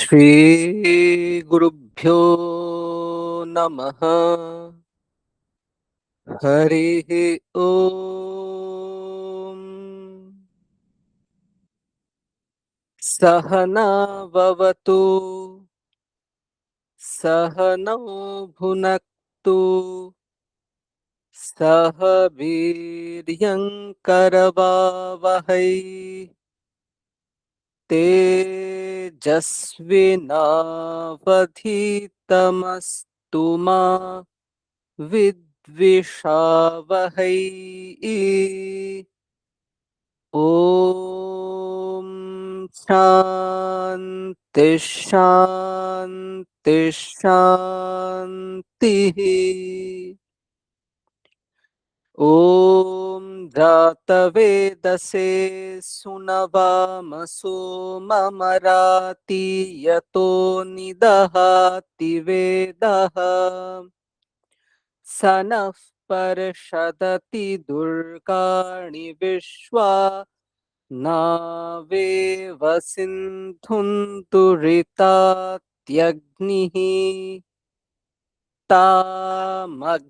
श्रीगुरुभ्यो नमः। हरिः ओम्। सहना भवतु, सहनौ भुनक्तु, सह वीर्यङ्करवावहै। तेजस्विनावधीतमस्तु मा विद्विषावहै। ॐ शान्ति शान्ति शान्तिः। ॐ जातवेदसे सुनवामसो ममराति यतो निदहाति वेदः स नः पर्षदति दुर्गाणि विश्वा नावेव सिन्धुं दुरितात्यग्निः तामग्निवर्णां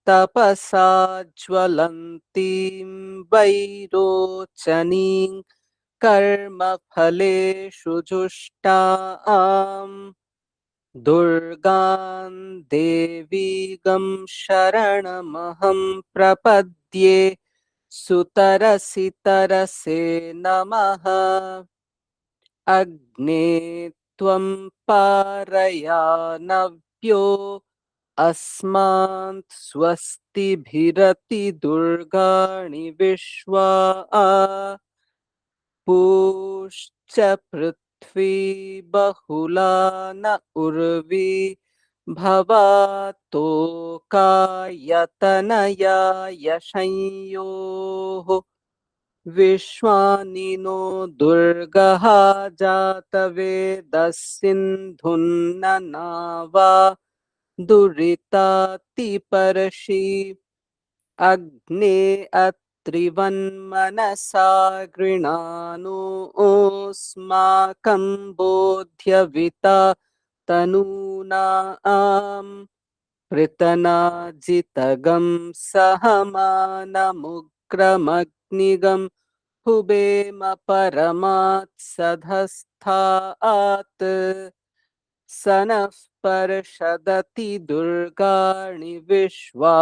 तपसा ज्वलन्तीं वैरोचनीं कर्मफलेषु जुष्टाम् दुर्गां देवीगं शरणमहं प्रपद्ये सुतरसि तरसे नमः। अग्ने त्वं पारयानव्यो अस्मान् स्वस्तिभिरति दुर्गाणि विश्वा पूश्च पृथ्वी बहुला न उर्वी भवातोकायतनया यशंयोः विश्वानिनो दुर्गः जातवेदस्सिन्धुन्ननावा दुरितातिपर्षि अग्ने अत्रिवन्मनसा गृणानो ओस्माकं बोध्यविता तनूनाम् पृतनाजितगं सहमानमुग्रमग्निगं हुबेम परमात् सधस्थात् स नः पर्षदति दुर्गाणि विश्वा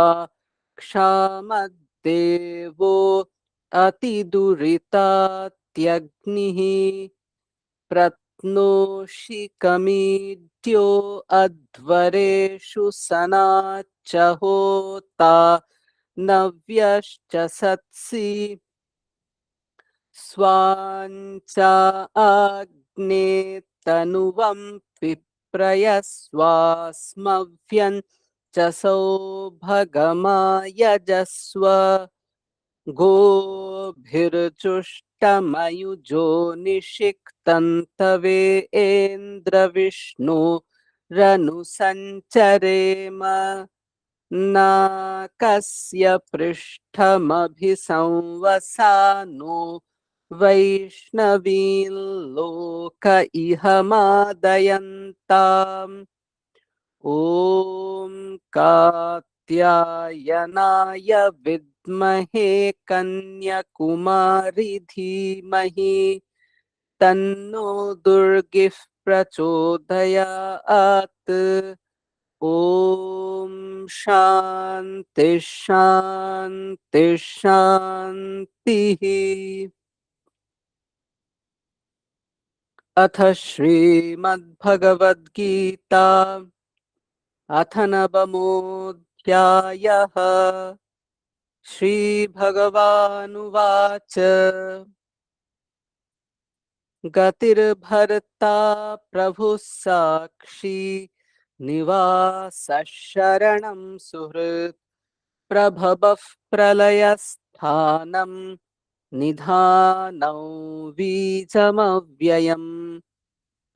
क्षामद्देवो अतिदुरितात्यग्निः प्रत्नोषि कमीड्यो अध्वरेषु सनाच्च होता नव्यश्च सत्सि स्वाञ्च आग्ने तनुवं विप्रयस्वास्मभ्यं च सौभगमायजस्व गोभिर्जुष्टमयुजो निषिक्तन्तवेन्द्रविष्णु रनुसञ्चरेम नाकस्य पृष्ठमभिसंवसानो वैष्णवीं लोक इह मादयन्ताम् ॐ कात्यायनाय विद्महे कन्याकुमारी धीमहि तन्नो दुर्गिः प्रचोदयात्। ॐ शान्ति शान्ति शान्तिः। अथ श्रीमद्भगवद्गीता अथ नवमोऽध्यायः। श्रीभगवानुवाच गतिर्भर्ता प्रभुः साक्षी निवासः शरणं सुहृत् प्रभवः प्रलयस्थानं निधानौ बीजमव्ययम्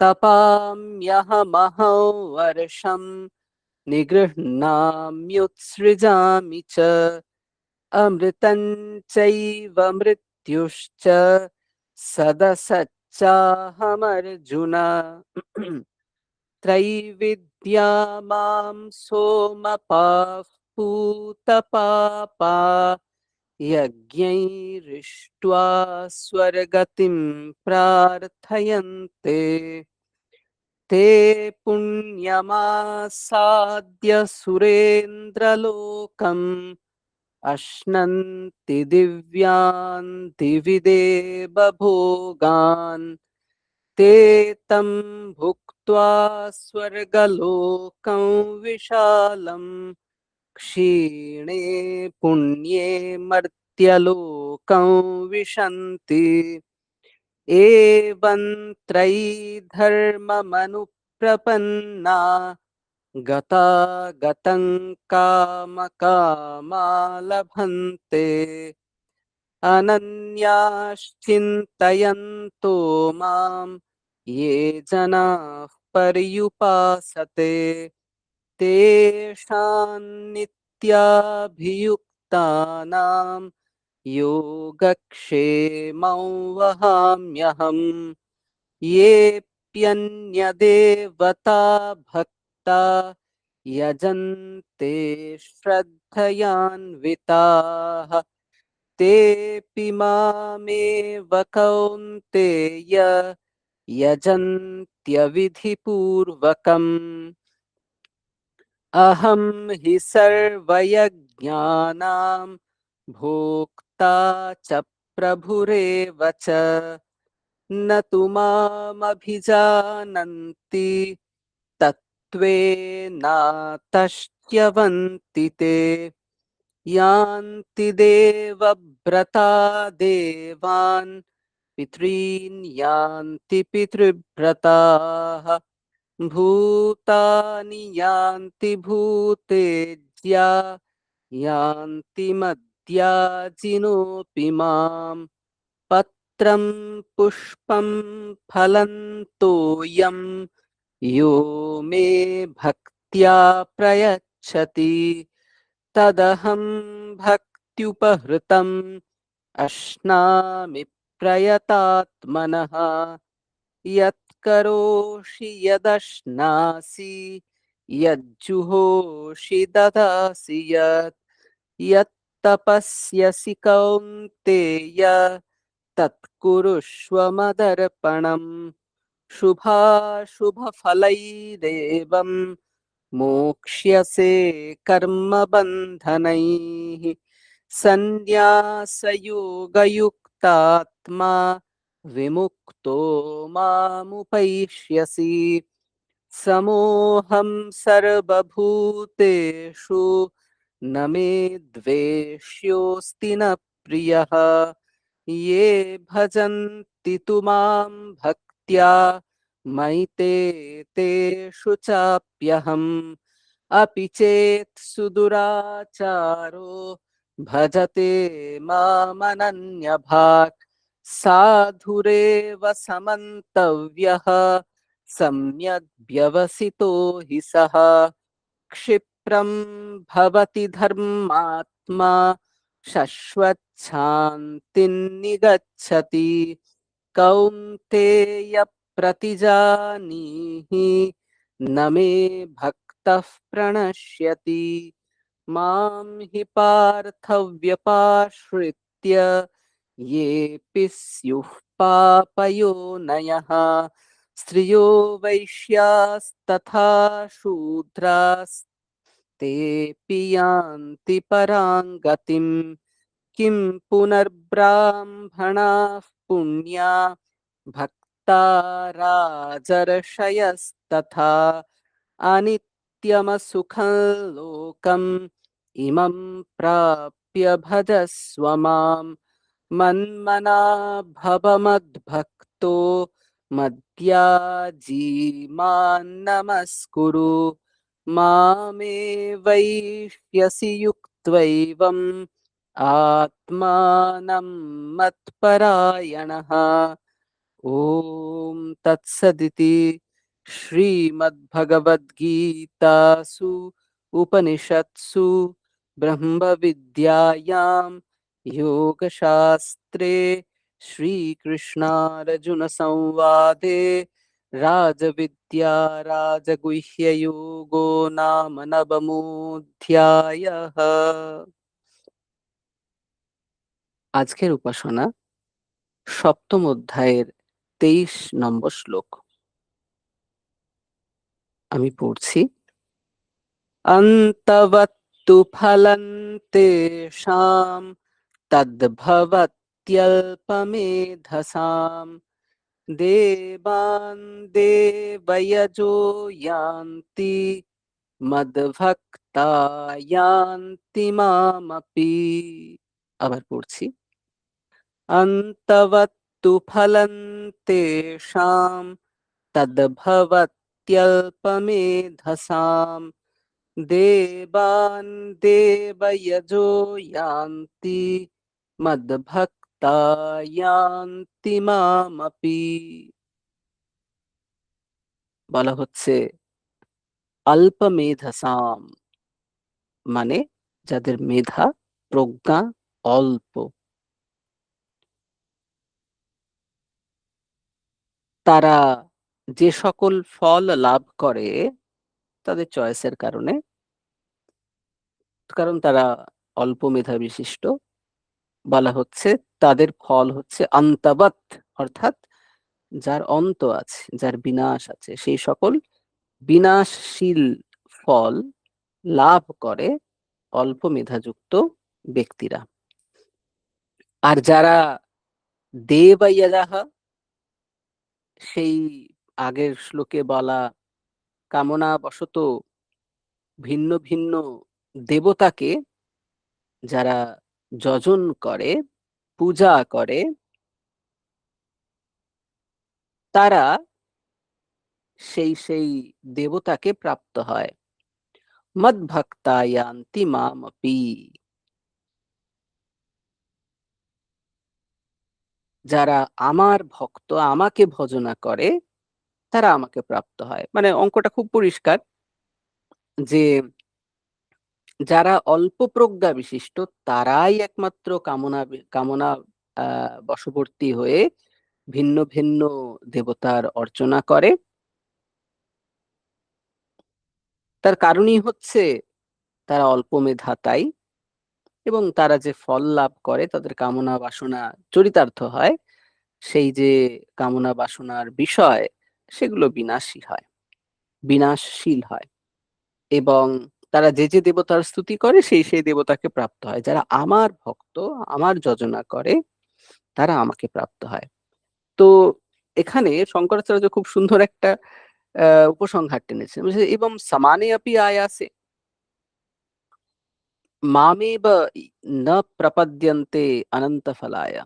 तपाम्यहमहौ वर्षं निगृह्णाम्युत्सृजामि च अमृतं चैव मृत्युश्च सदसच्च चाहमर्जुन त्रैविद्या मां सोमपाः पूतपापा यज्ञैरिष्ट्वा स्वर्गतिं प्रार्थयन्ते ते पुण्यमासाद्य सुरेन्द्रलोकम् अश्नन्ति दिव्यान् दिवि देवभोगान् ते तं भुक्त्वा स्वर्गलोकं विशालम् क्षीणे पुण्ये मर्त्यलोकं विशन्ति एवं त्रयी धर्ममनुप्रपन्ना गतागतं कामकामा लभन्ते अनन्याश्चिन्तयन्तो मां ये जनाः पर्युपासते तेषां नित्याभियुक्तानां योगक्षेमं वहाम्यहम् येऽप्यन्यदेवता भक्ता यजन्ते श्रद्धयान्विताः तेऽपि मामेव कौन्तेय यजन्त्यविधिपूर्वकम् अहं हि सर्वयज्ञानां भोक्ता च प्रभुरेव च न तु मामभिजानन्ति तत्त्वेनातश्च्यवन्ति ते यान्ति देवव्रता देवान् पितॄन् यान्ति पितृव्रताः भूतानि यान्ति भूतेज्या यान्ति मद्याजिनोऽपि माम् पत्रं पुष्पं फलं तोयं यो मे भक्त्या प्रयच्छति तदहं भक्त्युपहृतम् अश्नामि प्रयतात्मनः यत्करोषि यदश्नासि यज्जुहोषि ददासि यत्तपस्यसि कौन्तेय तत्कुरुष्व मदर्पणम् शुभाशुभफलैरेवं मोक्ष्यसे कर्मबन्धनैः सन्न्यासयोगयुक्तात्मा विमुक्तो मामुपैष्यसि समोऽहं सर्वभूतेषु न मे द्वेष्योऽस्ति न प्रियः ये भजन्ति तु मां भक्त्या मयि ते तेषु चाप्यहम् अपि चेत् सुदुराचारो भजते मामनन्यभाक् साधुरेव समन्तव्यः सम्यग् व्यवसितो हि सः क्षिप्रं भवति धर्मात्मा शश्वच्छान्तिं निगच्छति कौन्तेय प्रतिजानीहि न मे भक्तः प्रणश्यति मां हि पार्थव्यपाश्रित्य येऽपि स्युः पापयोनयः स्त्रियो वैश्यास्तथा शूद्रास्तेऽपि यान्ति परां गतिम् किं पुनर्ब्राह्मणाः पुण्या भक्ता राजर्षयस्तथा अनित्यमसुखं लोकम् इमं प्राप्य भजस्व माम् मन्मना भव मद्भक्तो मद्याजी मां नमस्कुरु मामे वैष्यसि युक्त्वैवम् आत्मानं मत्परायणः ॐ तत्सदिति श्रीमद्भगवद्गीतासु उपनिषत्सु ब्रह्मविद्यायां योगशास्त्रे श्रीकृष्णार्जुनसंवादे राजविद्या राजगुह्ययोगो नाम नवमोऽध्यायः। আজকের উপাসনা সপ্তম অধ্যায়ের 23 নম্বর শ্লোক। আমি পড়ছি। অন্তবত্তু ফলং তেষাং তদ্ভবত্যল্পমেধসাম দেবান দেবয়জো ইয়ান্তি মদ্ভক্তা ইয়ান্তি মামপি। আবার পড়ছি। অন্তবত্তু ফলং তেষাং তদ্ভবত্যল্পমেধসাম দেবান দেবয়জো ইয়ান্তি মদ্ভক্তা ইয়ান্তি মামপি। বলা হচ্ছে অল্পমেধসাম মানে যাদের মেধা প্রজ্ঞা অল্প, তারা যে সকল ফল লাভ করে তাদের চয়েসের কারণে, কারণ তারা অল্প মেধা বিশিষ্ট, বলা হচ্ছে তাদের ফল হচ্ছে অন্তবৎ, অর্থাৎ যার অন্ত আছে, যার বিনাশ আছে, সেই সকল বিনাশশীল ফল লাভ করে অল্প মেধাযুক্ত ব্যক্তিরা। আর যারা দেবয়াজাহ, সেই আগের শ্লোকে বলা কামনা বশত ভিন্ন ভিন্ন দেবতাকে যারা যজন করে, পূজা করে, তারা সেই দেবতাকে প্রাপ্ত হয়। মদ্ভক্তা ইয়ান্তি মামপি, যারা আমার ভক্ত, আমাকে ভজনা করে, তারা আমাকে প্রাপ্ত হয়। মানে অঙ্কটা খুব পরিষ্কার যে যারা অল্প প্রজ্ঞা বিশিষ্ট তারাই একমাত্র কামনা বশবর্তী হয়ে ভিন্ন ভিন্ন দেবতার অর্চনা করে। তার কারণই হচ্ছে তারা অল্প মেধা, তাই। এবং তারা যে ফল লাভ করে, তাদের কামনা বাসনা চরিতার্থ হয়, সেই যে কামনা বাসনার বিষয়, সেগুলো বিনাশী হয়, বিনাশশীল হয়। এবং তারা যে যে দেবতার স্তুতি করে সেই দেবতাকে প্রাপ্ত হয়। যারা আমার ভক্ত, আমার যজনা করে, তারা আমাকে প্রাপ্ত হয়। তো এখানে শঙ্করাচার্য খুব সুন্দর একটা উপসংহার টেনেছেন, এবং সমানে আপি আয়াসে মামেব ন প্রপদ্যন্তে অনন্ত ফলায়।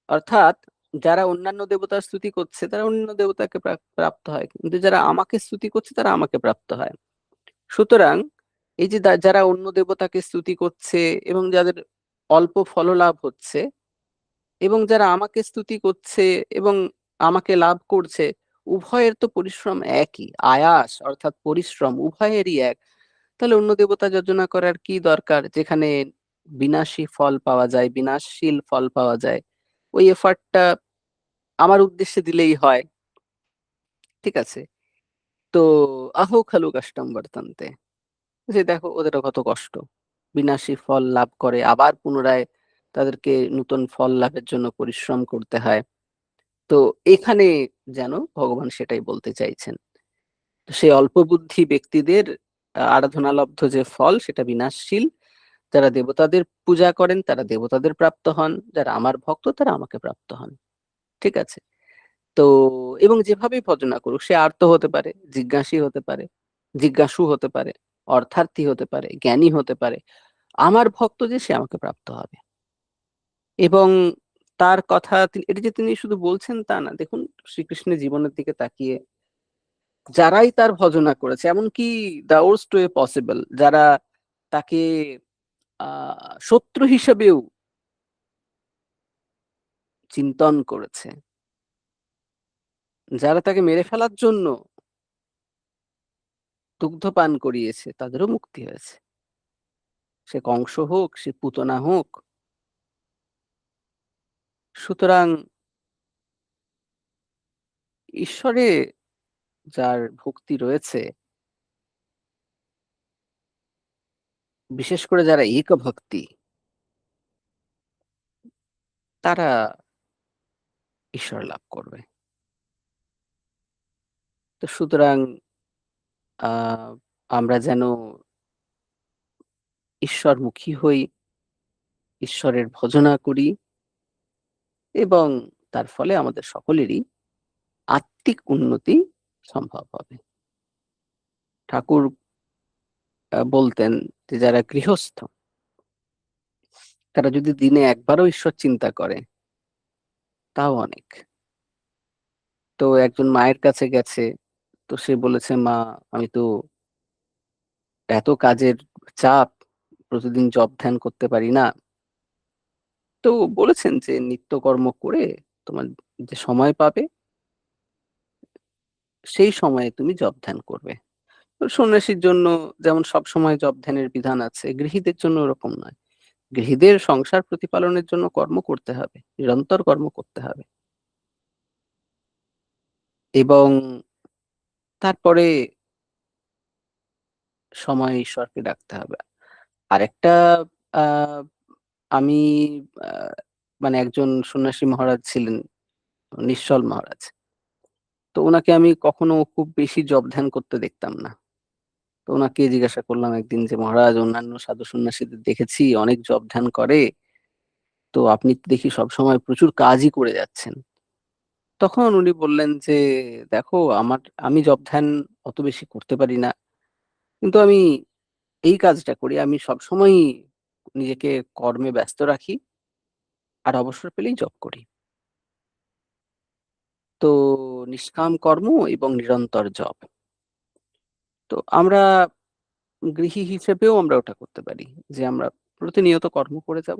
অর্থাৎ যারা অন্যান্য দেবতার স্তুতি করছে তারা অন্যান্য দেবতাকে প্রাপ্ত হয়, কিন্তু যারা আমাকে স্তুতি করছে তারা আমাকে প্রাপ্ত হয়। সুতরাং এই যে যারা অন্য দেবতাকে স্তুতি করছে এবং যাদের অল্প ফললাভ হচ্ছে, এবং যারা আমাকে স্তুতি করছে এবং আমাকে লাভ করছে, উভয়ের তো পরিশ্রম একই, আয়াস অর্থাৎ পরিশ্রম উভয়েরই এক। তাহলে অন্য দেবতা যোজনা করার কি দরকার, যেখানে বিনাশী ফল পাওয়া যায়, বিনাশশীল ফল পাওয়া যায়। ওই এফার্টটা আমার উদ্দেশ্যে দিলেই হয়। ঠিক আছে? তো আহো খালু কাষ্টম বর্তান্তে, যে দেখো ওদেরও কত কষ্ট, বিনাশী ফল লাভ করে, আবার পুনরায় তাদেরকে নতুন ফল লাভের জন্য পরিশ্রম করতে হয়। তো এখানে যেন ভগবান সেটাই বলতে চাইছেন। তো সেই অল্প বুদ্ধি ব্যক্তিদের আরাধনালব্ধ যে ফল সেটা বিনাশশীল। যারা দেবতাদের পূজা করেন তারা দেবতাদের প্রাপ্ত হন, যারা আমার ভক্ত তারা আমাকে প্রাপ্ত হন। ঠিক আছে? তো এবং যেভাবেই ভজনা করুক, সে আর্ত হতে পারে, জিজ্ঞাসী হতে পারে, জিজ্ঞাসু হতে পারে, অর্থার্থী হতে পারে, জ্ঞানী হতে পারে, আমার ভক্ত যে সে আমাকে প্রাপ্ত হবে। এবং তার কথা এটা যে তিনি শুধু বলছেন তা না, দেখুন শ্রীকৃষ্ণের জীবনের দিকে তাকিয়ে যারাই তার ভজনা করেছে, এমনকি দা ওর্স্ট ওয়ে পসিবল, যারা তাকে শত্রু হিসেবেও চিন্তন করেছে, যারা তাকে মেরে ফেলার জন্য দুগ্ধপান করিয়েছে, তাদেরও মুক্তি হয়েছে। সে কংস হোক, সে পুতনা হোক, সুতরাং ঈশ্বরে যার ভক্তি রয়েছে, বিশেষ করে যারা একভক্তি, তারা ঈশ্বর লাভ করবে। তো সুতরাং আ আমরা যেন ঈশ্বরমুখী হই, ঈশ্বরের ভজনা করি এবং তার ফলে আমাদের সকলেরই আত্মিক উন্নতি সম্ভব হবে। ঠাকুর বলতেন যে যারা গৃহস্থ, তারা যদি দিনে একবারও ঈশ্বর চিন্তা করে, তাও অনেক। তো একজন মায়ের কাছে গেছে, তো সে বলেছে, "মা, আমি তো এত কাজের চাপ, প্রতিদিন জপ ধ্যান করতে পারি না।" তো বলেছেন যে, "নিত্যকর্ম করে তোমার যে সময় পাবে, সেই সময়ে তুমি জপ ধ্যান করবে।" তো সন্ন্যাসীর জন্য যেমন সবসময় জপ ধ্যানের বিধান আছে, গৃহীদের জন্য ওরকম নয়। গৃহীদের সংসার প্রতিপালনের জন্য কর্ম করতে হবে। নিরন্তর কর্ম করতে হবে। এবং তারপরে সময়ে ঈশ্বরকে ডাকতে হবে। আরেকটা আ আমি আ মানে একজন সন্ন্যাসী মহারাজ ছিলেন, নিশ্চল মহারাজ। তো উনাকে আমি কখনো খুব বেশি জপ ধ্যান করতে দেখতাম না। তো উনাকে জিজ্ঞাসা করলাম একদিন যে, "মহারাজ, অন্যান্য সাধু সন্ন্যাসীদের দেখেছি অনেক জপ ধ্যান করে। তো আপনি তো দেখি সবসময় প্রচুর কাজই করে যাচ্ছেন।" তখন উনি বললেন যে, "দেখো, আমি জপ ধ্যান অত বেশি করতে পারি না। কিন্তু আমি এই কাজটা করি। আমি সবসময়ই নিজেকে কর্মে ব্যস্ত রাখি আর অবসর পেলেই জপ করি। তো নিষ্কাম কর্ম এবং নিরন্তর জপ।" তো আমরা গৃহী হিসেবেও আমরা ওটা করতে পারি। যে আমরা প্রতিনিয়ত কর্ম করে যাব।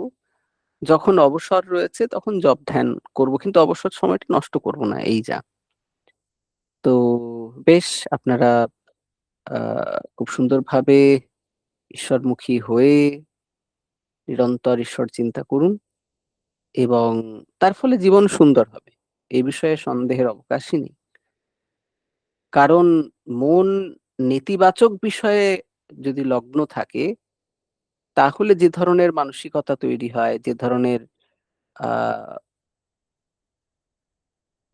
যখন অবসর রয়েছে তখন জপ ধ্যান করব। কিন্তু অবসর সময়টা নষ্ট করব না, এই যা। তো বেশ, আপনারা আ খুব সুন্দরভাবে ঈশ্বরমুখী হয়ে নিরন্তর ঈশ্বর চিন্তা করুন এবং তার ফলে জীবন সুন্দর হবে। এ বিষয়ে সন্দেহের অবকাশই নেই। কারণ মন নেতিবাচক বিষয়ে যদি লগ্ন থাকে, তাহলে যে ধরনের মানসিকতা তৈরি হয়, যে ধরনের আ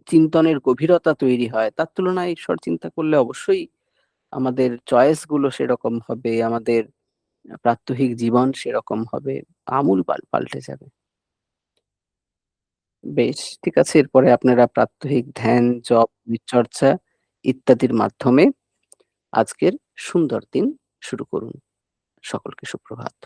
চিন্তনের গভীরতা তৈরি হয়, তার তুলনায় ঈশ্বর চিন্তা করলে অবশ্যই আমাদের চয়েস গুলো সেরকম হবে, আমাদের প্রাত্যহিক জীবন সেরকম হবে। আমূল পাল্টে যাবে। বেশ, ঠিক আছে। এরপরে আপনারা প্রাত্যহিক ধ্যান, জপ, পরিচর্যা ইত্যাদির মাধ্যমে আজকের সুন্দর দিন শুরু করুন। সকলকে সুপ্রভাত।